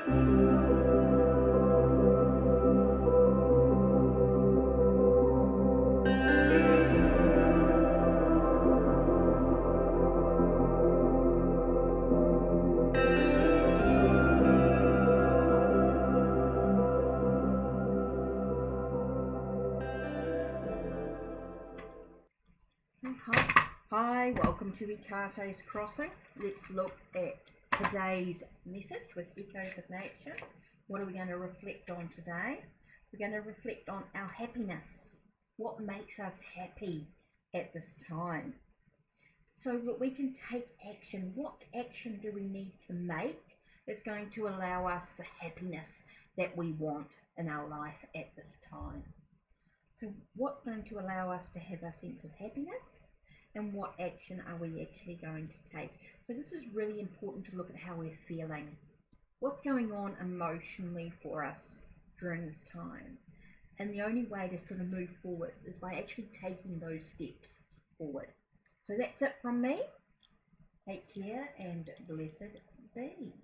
Hi, welcome to HeKate's Crossing. Let's look at today's message with Echoes of Nature. What are we going to reflect on today? We're going to reflect on our happiness. What makes us happy at this time? So that we can take action. What action do we need to make that's going to allow us the happiness that we want in our life at this time? So what's going to allow us to have a sense of happiness, and what action are we actually going to take? So this is really important to look at how we're feeling. What's going on emotionally for us during this time? And the only way to sort of move forward is by actually taking those steps forward. So that's it from me. Take care and blessed be.